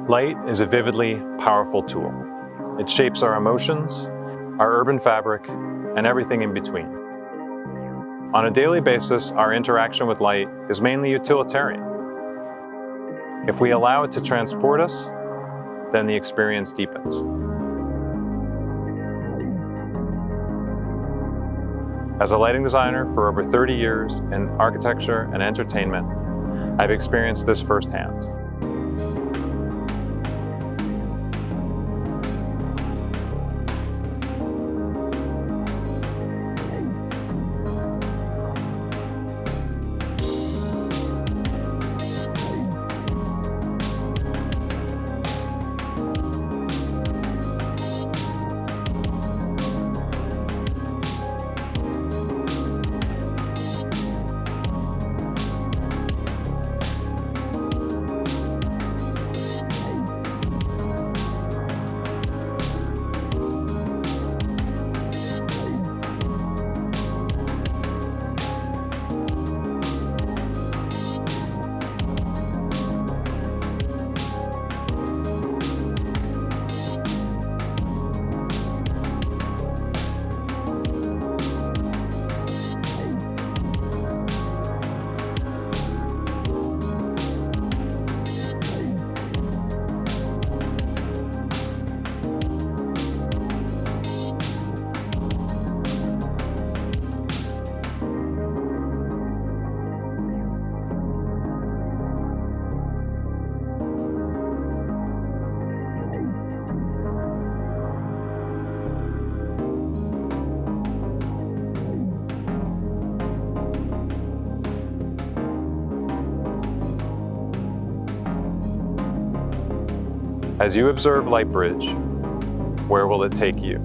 Light is a vividly powerful tool. It shapes our emotions, our urban fabric, and everything in between. On a daily basis, our interaction with light is mainly utilitarian. If we allow it to transport us, then the experience deepens. As a lighting designer for over 30 years in architecture and entertainment, I've experienced this firsthand. As you observe Lightbridge, where will it take you?